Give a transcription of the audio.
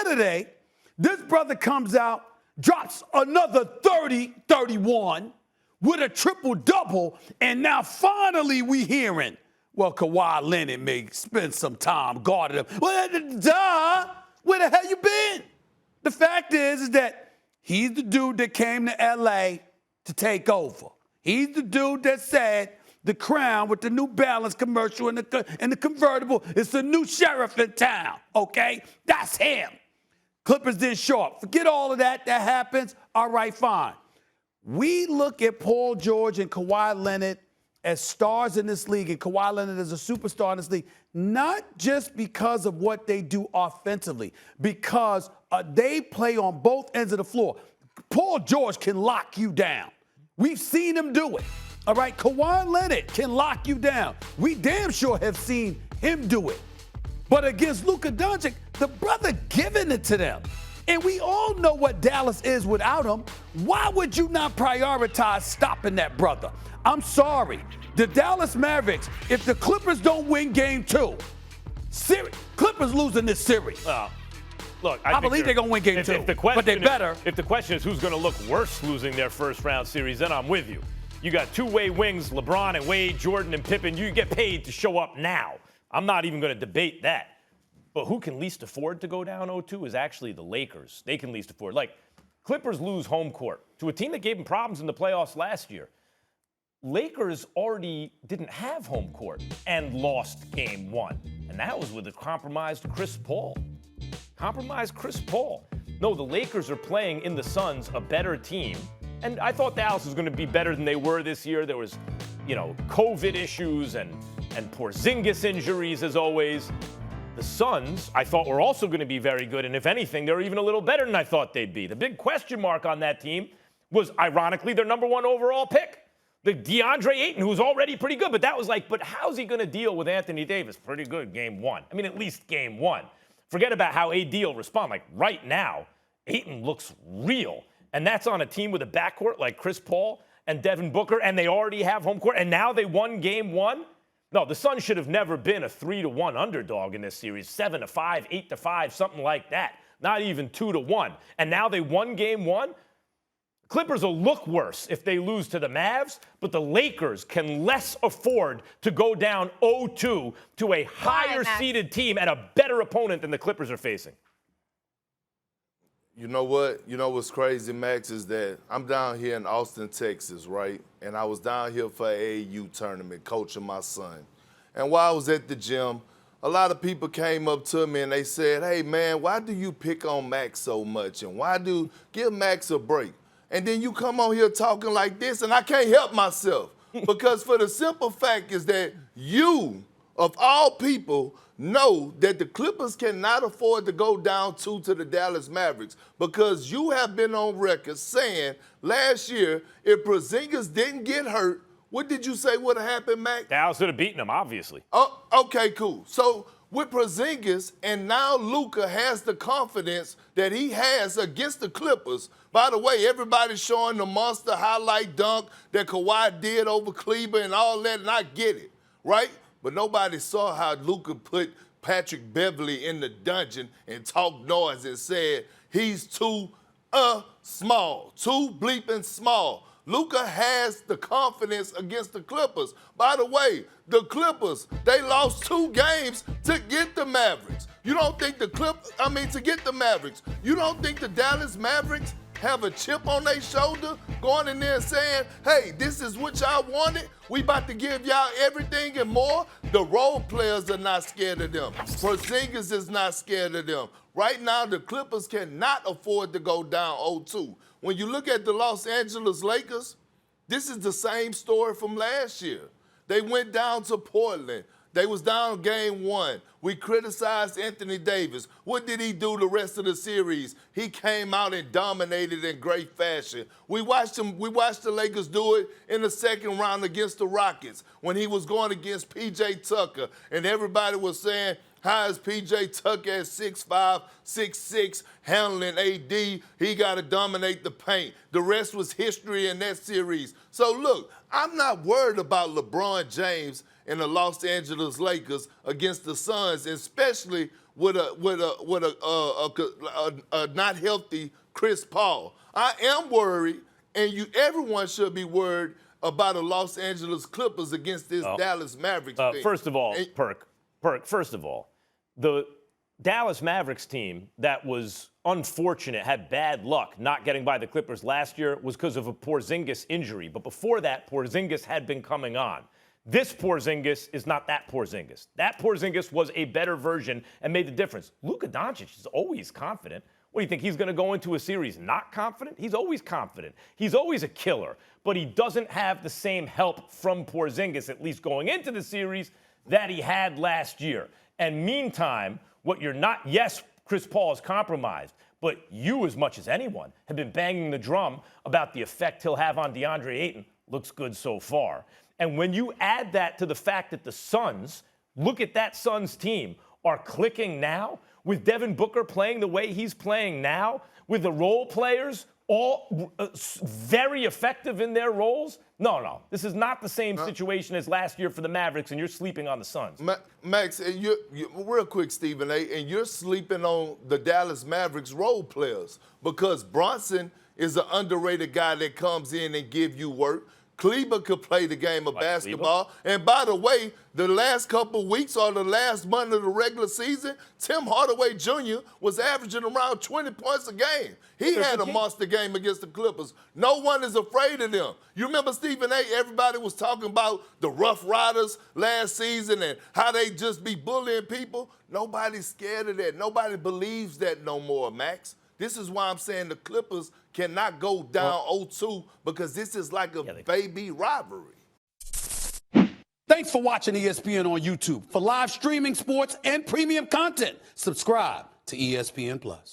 Saturday, this brother comes out, drops another 30, 31 with a triple-double, and now finally we hearing, well, Kawhi Leonard may spend some time guarding him. Well, duh, where the hell you been? The fact is that he's the dude that came to L.A. to take over. He's the dude that said the Crown with the New Balance commercial and the convertible is the new sheriff in town, okay? That's him. Clippers didn't show up. Forget all of that. That happens. All right, fine. We look at Paul George and Kawhi Leonard as stars in this league, and Kawhi Leonard is a superstar in this league, not just because of what they do offensively, because they play on both ends of the floor. Paul George can lock you down. We've seen him do it. All right, Kawhi Leonard can lock you down. We damn sure have seen him do it. But against Luka Doncic, the brother giving it to them. And we all know what Dallas is without him. Why would you not prioritize stopping that brother? I'm sorry. The Dallas Mavericks, if the Clippers don't win game 2, Clippers losing this series. Look, I believe they're going to win game 2, but they better. If the question is who's going to look worse losing their first-round series, then I'm with you. You got two-way wings, LeBron and Wade, Jordan and Pippen. You get paid to show up now. I'm not even going to debate that. But who can least afford to go down 0-2 is actually the Lakers. They can least afford. Like, Clippers lose home court to a team that gave them problems in the playoffs last year. Lakers already didn't have home court and lost game 1. And that was with a compromised Chris Paul. Compromised Chris Paul. No, the Lakers are playing in the Suns a better team. And I thought Dallas was going to be better than they were this year. There was, COVID issues and Porzingis injuries as always. The Suns, I thought, were also going to be very good. And if anything, they were even a little better than I thought they'd be. The big question mark on that team was, ironically, their number 1 overall pick. The DeAndre Ayton, who's already pretty good. But that was like, but how's he going to deal with Anthony Davis? Pretty good game 1. I mean, at least game 1. Forget about how AD will respond. Like, right now, Ayton looks real. And that's on a team with a backcourt like Chris Paul and Devin Booker, and they already have home court, and now they won game 1? No, the Suns should have never been a 3-1 underdog in this series, 7-5, 8-5, something like that. Not even 2-1. And now they won game 1? Clippers will look worse if they lose to the Mavs, but the Lakers can less afford to go down 0-2 to a higher-seeded team and a better opponent than the Clippers are facing. You know what? You know what's crazy, Max, is that I'm down here in Austin, Texas, right? And I was down here for an AAU tournament coaching my son. And while I was at the gym, a lot of people came up to me and they said, hey, man, why do you pick on Max so much? And give Max a break? And then you come on here talking like this, and I can't help myself. Because for the simple fact is that you, of all people, know that the Clippers cannot afford to go down 2 to the Dallas Mavericks, because you have been on record saying last year if Porzingis didn't get hurt, what did you say would have happened, Mac? Dallas would have beaten them, obviously. Oh, okay, cool. So with Porzingis and now Luka has the confidence that he has against the Clippers. By the way, everybody's showing the monster highlight dunk that Kawhi did over Cleveland and all that, and I get it, right? But nobody saw how Luka put Patrick Beverley in the dungeon and talked noise and said he's too small, too bleeping small. Luka has the confidence against the Clippers. By the way, the Clippers, they lost 2 games to get the Mavericks. You don't think to get the Mavericks. You don't think the Dallas Mavericks have a chip on their shoulder going in there and saying, hey, this is what y'all wanted. We about to give y'all everything and more. The role players are not scared of them. Porzingis is not scared of them. Right now, the Clippers cannot afford to go down 0-2. When you look at the Los Angeles Lakers, this is the same story from last year. They went down to Portland. They was down game 1. We criticized Anthony Davis. What did he do the rest of the series? He came out and dominated in great fashion. We watched the Lakers do it in the second round against the Rockets when he was going against P.J. Tucker, and everybody was saying, how is P.J. Tucker at 6'5", 6'6", handling AD? He got to dominate the paint. The rest was history in that series. So, look, I'm not worried about LeBron James and the Los Angeles Lakers against the Suns, especially with a not healthy Chris Paul. I am worried, and everyone should be worried about the Los Angeles Clippers against this Dallas Mavericks team. First of all, Perk, first of all, the Dallas Mavericks team that was unfortunate, had bad luck not getting by the Clippers last year was because of a Porzingis injury. But before that, Porzingis had been coming on. This Porzingis is not that Porzingis. That Porzingis was a better version and made the difference. Luka Doncic is always confident. What do you think? He's going to go into a series not confident? He's always confident. He's always a killer. But he doesn't have the same help from Porzingis, at least going into the series, that he had last year. And meantime, what you're not, yes, Chris Paul is compromised, but you, as much as anyone, have been banging the drum about the effect he'll have on DeAndre Ayton. Looks good so far. And when you add that to the fact that the Suns, look at that Suns team, are clicking now, with Devin Booker playing the way he's playing now, with the role players all very effective in their roles. No. This is not the same situation as last year for the Mavericks, and you're sleeping on the Suns. Max, and you real quick, Stephen A., and you're sleeping on the Dallas Mavericks role players because Bronson is an underrated guy that comes in and give you work. Kleber could play the game of basketball. Kleber? And by the way, the last couple weeks or the last month of the regular season, Tim Hardaway Jr. was averaging around 20 points a game. He had a monster game against the Clippers. No one is afraid of them. You remember Stephen A., everybody was talking about the Rough Riders last season and how they just be bullying people. Nobody's scared of that. Nobody believes that no more, Max. This is why I'm saying the Clippers cannot go down 0-2 because this is like a baby rivalry. Thanks for watching ESPN on YouTube. For live streaming sports and premium content, subscribe to ESPN+.